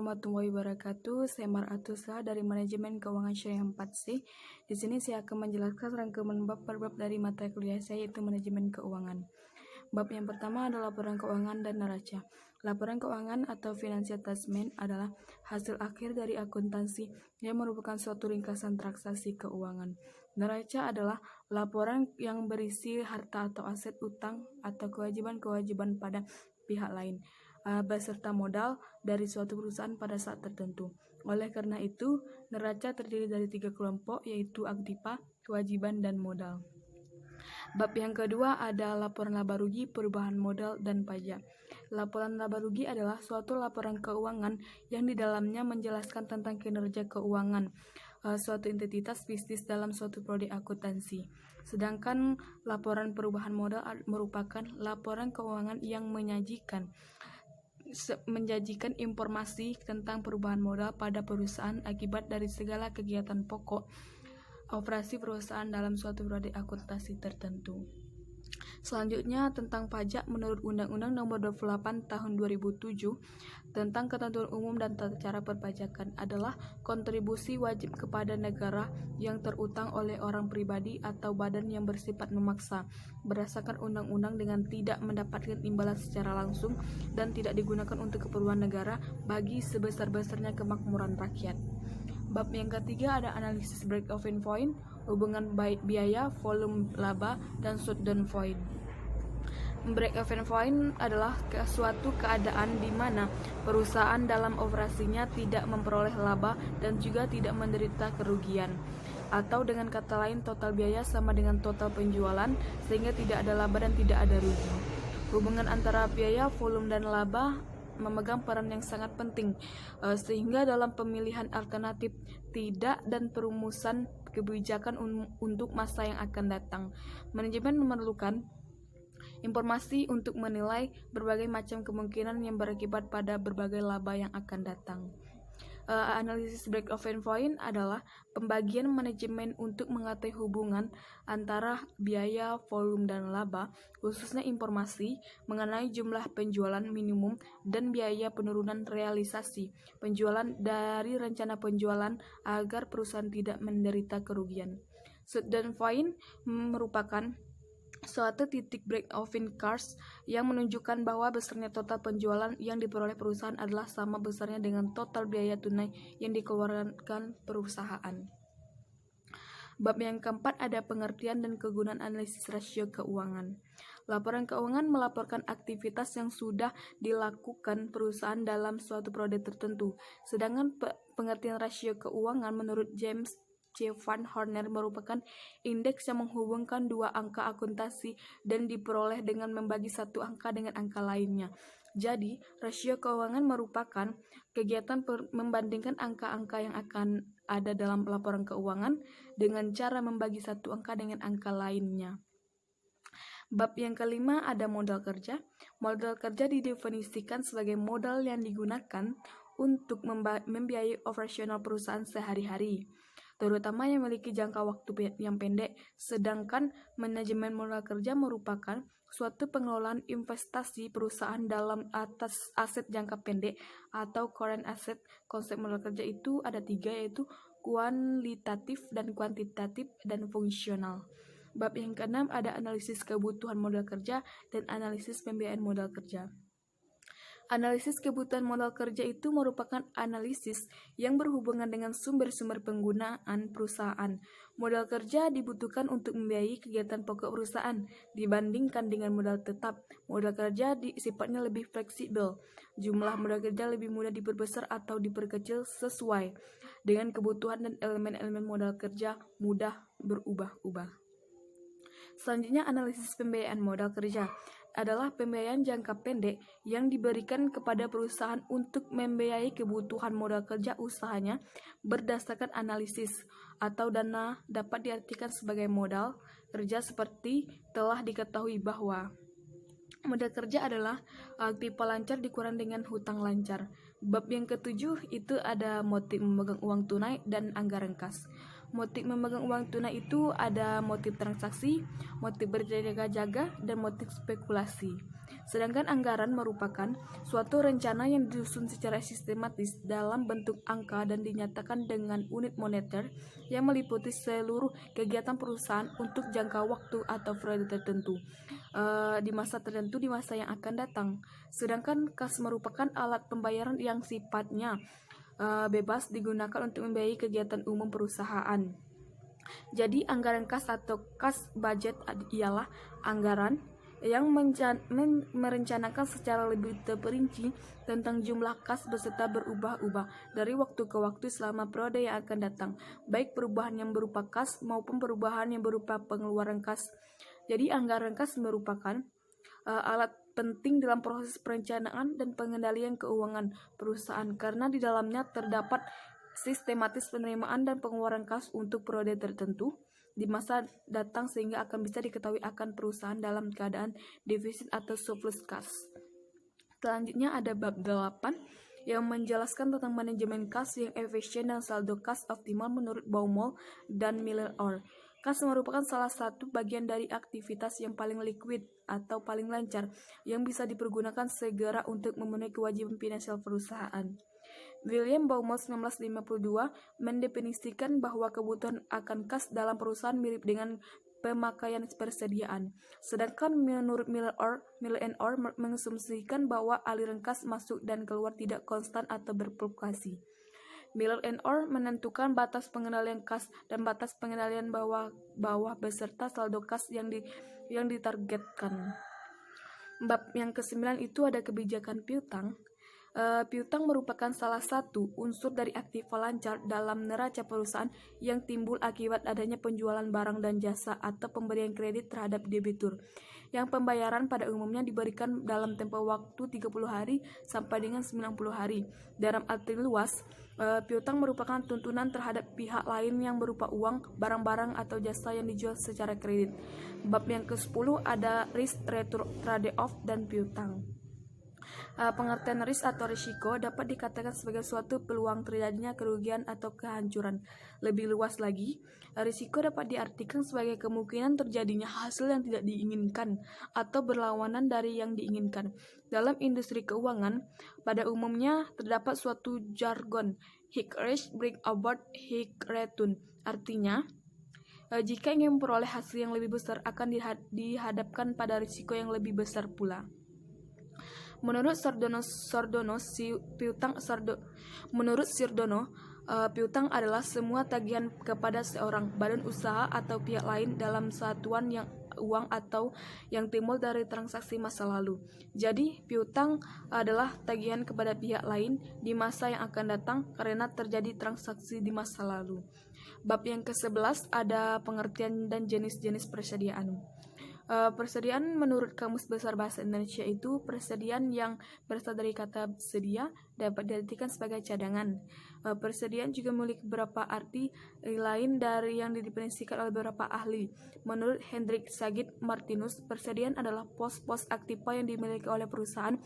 warahmatullahi wabarakatuh. Saya Maratusa dari Manajemen Keuangan Syariah 4C. Di sini saya akan menjelaskan rangkuman bab per bab dari mata kuliah saya, yaitu Manajemen Keuangan. Bab yang pertama adalah laporan keuangan dan neraca. Laporan keuangan atau financial statement adalah hasil akhir dari akuntansi yang merupakan suatu ringkasan transaksi keuangan. Neraca adalah laporan yang berisi harta atau aset, utang atau kewajiban-kewajiban pada pihak lain beserta modal dari suatu perusahaan pada saat tertentu. Oleh karena itu, neraca terdiri dari 3 kelompok, yaitu aktiva, kewajiban, dan modal. Bab yang kedua ada laporan laba rugi, perubahan modal, dan pajak. Laporan laba rugi adalah suatu laporan keuangan yang di dalamnya menjelaskan tentang kinerja keuangan suatu entitas bisnis dalam suatu prodi akuntansi. Sedangkan laporan perubahan modal merupakan laporan keuangan yang menyajikan informasi tentang perubahan modal pada perusahaan akibat dari segala kegiatan pokok operasi perusahaan dalam suatu prodi akuntansi tertentu. Selanjutnya tentang pajak, menurut Undang-Undang Nomor 28 Tahun 2007 tentang Ketentuan Umum dan Tata Cara Perpajakan adalah kontribusi wajib kepada negara yang terutang oleh orang pribadi atau badan yang bersifat memaksa berdasarkan undang-undang dengan tidak mendapatkan imbalan secara langsung dan tidak digunakan untuk keperluan negara bagi sebesar-besarnya kemakmuran rakyat. Bab yang ketiga ada analisis break-even point, hubungan baik biaya, volume laba, dan shutdown point. Break-even point adalah suatu keadaan di mana perusahaan dalam operasinya tidak memperoleh laba dan juga tidak menderita kerugian. Atau dengan kata lain, total biaya sama dengan total penjualan, sehingga tidak ada laba dan tidak ada rugi. Hubungan antara biaya, volume, dan laba memegang peran yang sangat penting sehingga dalam pemilihan alternatif tidak dan perumusan kebijakan untuk masa yang akan datang. Manajemen memerlukan informasi untuk menilai berbagai macam kemungkinan yang berakibat pada berbagai laba yang akan datang. Analisis break-even point adalah pembagian manajemen untuk mengetahui hubungan antara biaya, volume, dan laba, khususnya informasi mengenai jumlah penjualan minimum dan biaya penurunan realisasi penjualan dari rencana penjualan agar perusahaan tidak menderita kerugian. Shutdown point merupakan suatu titik break-even curve yang menunjukkan bahwa besarnya total penjualan yang diperoleh perusahaan adalah sama besarnya dengan total biaya tunai yang dikeluarkan perusahaan. Bab yang keempat ada pengertian dan kegunaan analisis rasio keuangan. Laporan keuangan melaporkan aktivitas yang sudah dilakukan perusahaan dalam suatu prodi tertentu. Sedangkan pengertian rasio keuangan menurut James C. Van Horner merupakan indeks yang menghubungkan dua angka akuntansi dan diperoleh dengan membagi satu angka dengan angka lainnya. Jadi, rasio keuangan merupakan kegiatan membandingkan angka-angka yang akan ada dalam laporan keuangan dengan cara membagi satu angka dengan angka lainnya. Bab yang kelima ada modal kerja. Modal kerja didefinisikan sebagai modal yang digunakan untuk membiayai operasional perusahaan sehari-hari, terutama yang memiliki jangka waktu yang pendek, sedangkan manajemen modal kerja merupakan suatu pengelolaan investasi perusahaan dalam atas aset jangka pendek atau current asset. Konsep modal kerja itu ada 3, yaitu kualitatif dan kuantitatif dan fungsional. Bab yang keenam ada analisis kebutuhan modal kerja dan analisis pembiayaan modal kerja. Analisis kebutuhan modal kerja itu merupakan analisis yang berhubungan dengan sumber-sumber penggunaan perusahaan. Modal kerja dibutuhkan untuk membiayai kegiatan pokok perusahaan dibandingkan dengan modal tetap. Modal kerja sifatnya lebih fleksibel. Jumlah modal kerja lebih mudah diperbesar atau diperkecil sesuai dengan kebutuhan, dan elemen-elemen modal kerja mudah berubah-ubah. Selanjutnya analisis pembiayaan modal kerja adalah pembiayaan jangka pendek yang diberikan kepada perusahaan untuk membiayai kebutuhan modal kerja usahanya berdasarkan analisis, atau dana dapat diartikan sebagai modal kerja seperti telah diketahui bahwa modal kerja adalah aktiva lancar dikurang dengan hutang lancar. Bab yang ketujuh itu ada motif memegang uang tunai dan anggaran kas. Motif memegang uang tunai itu ada motif transaksi, motif berjaga-jaga, dan motif spekulasi. Sedangkan anggaran merupakan suatu rencana yang disusun secara sistematis dalam bentuk angka dan dinyatakan dengan unit moneter yang meliputi seluruh kegiatan perusahaan untuk jangka waktu atau periode tertentu, di masa tertentu di masa yang akan datang. Sedangkan kas merupakan alat pembayaran yang sifatnya bebas digunakan untuk membiayai kegiatan umum perusahaan. Jadi anggaran kas atau kas budget ialah anggaran yang merencanakan secara lebih terperinci tentang jumlah kas beserta berubah-ubah dari waktu ke waktu selama periode yang akan datang, baik perubahan yang berupa kas maupun perubahan yang berupa pengeluaran kas. Jadi anggaran kas merupakan alat penting dalam proses perencanaan dan pengendalian keuangan perusahaan karena di dalamnya terdapat sistematis penerimaan dan pengeluaran kas untuk periode tertentu di masa datang sehingga akan bisa diketahui akan perusahaan dalam keadaan defisit atau surplus kas. Selanjutnya ada bab 8 yang menjelaskan tentang manajemen kas yang efisien dan saldo kas optimal menurut Baumol dan Miller-Orr. Kas merupakan salah satu bagian dari aktivitas yang paling liquid atau paling lancar yang bisa dipergunakan segera untuk memenuhi kewajiban finansial perusahaan. William Baumol 1952 mendefinisikan bahwa kebutuhan akan kas dalam perusahaan mirip dengan pemakaian persediaan. Sedangkan menurut Miller-Orr mengasumsikan bahwa aliran kas masuk dan keluar tidak konstan atau berfluktuasi. Miller-Orr menentukan batas pengendalian kas dan batas pengendalian bawah beserta saldo kas yang ditargetkan. Bab yang ke-9 itu ada kebijakan piutang. Piutang merupakan salah satu unsur dari aktiva lancar dalam neraca perusahaan yang timbul akibat adanya penjualan barang dan jasa atau pemberian kredit terhadap debitur, yang pembayaran pada umumnya diberikan dalam tempo waktu 30 hari sampai dengan 90 hari. Dalam arti luas, piutang merupakan tuntunan terhadap pihak lain yang berupa uang, barang-barang, atau jasa yang dijual secara kredit. Bab yang ke-10 ada risk, trade-off, dan piutang. Pengertian risk atau risiko dapat dikatakan sebagai suatu peluang terjadinya kerugian atau kehancuran. Lebih luas lagi, risiko dapat diartikan sebagai kemungkinan terjadinya hasil yang tidak diinginkan atau berlawanan dari yang diinginkan. Dalam industri keuangan, pada umumnya terdapat suatu jargon, hic risk bring about hic return. Artinya, jika ingin memperoleh hasil yang lebih besar akan dihadapkan pada risiko yang lebih besar pula. Menurut Sardono, piutang adalah semua tagihan kepada seorang badan usaha atau pihak lain dalam satuan yang uang atau yang timbul dari transaksi masa lalu. Jadi, piutang adalah tagihan kepada pihak lain di masa yang akan datang karena terjadi transaksi di masa lalu. Bab yang ke-11 ada pengertian dan jenis-jenis persediaan. Persediaan menurut Kamus Besar Bahasa Indonesia itu persediaan yang berasal dari kata sedia dapat diartikan sebagai cadangan. Persediaan juga memiliki beberapa arti lain dari yang didefinisikan oleh beberapa ahli. Menurut Hendrik Sagit Martinus, persediaan adalah pos-pos aktiva yang dimiliki oleh perusahaan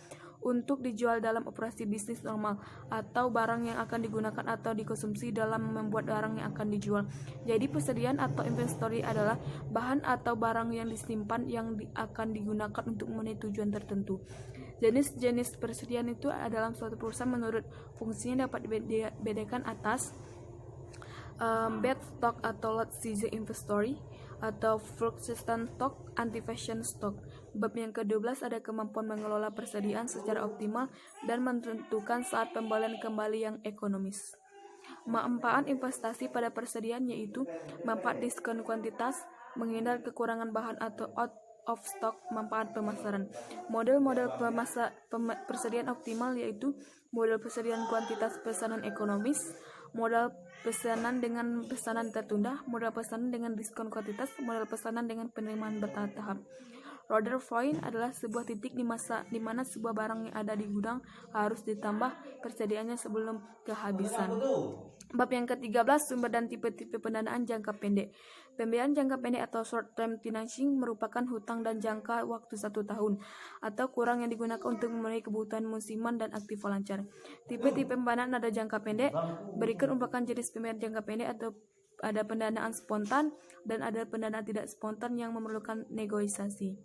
untuk dijual dalam operasi bisnis normal atau barang yang akan digunakan atau dikonsumsi dalam membuat barang yang akan dijual. Jadi persediaan atau inventory adalah bahan atau barang yang disimpan yang akan digunakan untuk memenuhi tujuan tertentu. Jenis-jenis persediaan itu dalam suatu perusahaan menurut fungsinya dapat dibedakan atas bed stock atau lot season inventory atau fluctuation stock, anti-fashion stock. Bab yang ke-12 ada kemampuan mengelola persediaan secara optimal dan menentukan saat pembelian kembali yang ekonomis. Manfaat investasi pada persediaan yaitu manfaat diskon kuantitas, menghindar kekurangan bahan atau out of stock, manfaat pemasaran. Model-model persediaan optimal yaitu model persediaan kuantitas pesanan ekonomis, modal pesanan dengan pesanan tertunda, modal pesanan dengan diskon kuantitas, modal pesanan dengan penerimaan bertahap. Order point adalah sebuah titik di mana sebuah barang yang ada di gudang harus ditambah persediaannya sebelum kehabisan. Bab yang ke-13 sumber dan tipe-tipe pendanaan jangka pendek. Pembiayaan jangka pendek atau short term financing merupakan hutang dan jangka waktu 1 tahun atau kurang yang digunakan untuk memenuhi kebutuhan musiman dan aktiva lancar. Tipe-tipe pendanaan ada jangka pendek. Berikut merupakan jenis pembiayaan jangka pendek ada pendanaan spontan dan ada pendanaan tidak spontan yang memerlukan negosiasi.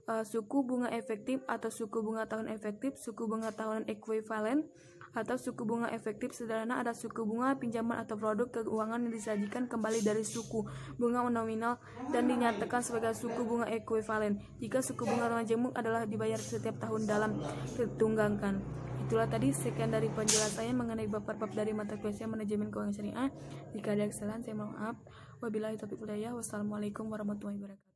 Suku bunga efektif atau suku bunga tahun efektif, suku bunga tahunan ekuivalen atau suku bunga efektif sederhana ada suku bunga pinjaman atau produk keuangan yang disajikan kembali dari suku bunga nominal dan dinyatakan sebagai suku bunga ekuivalen jika suku bunga runang jemuk adalah dibayar setiap tahun dalam ditunggangan. Itulah tadi sekian dari penjelasannya mengenai bab-bab dari mata kuliah manajemen keuangan syariah. Jika ada kesalahan saya mohon maaf. Wabillahi taufiq wal hidayah. Wassalamualaikum warahmatullahi wabarakatuh.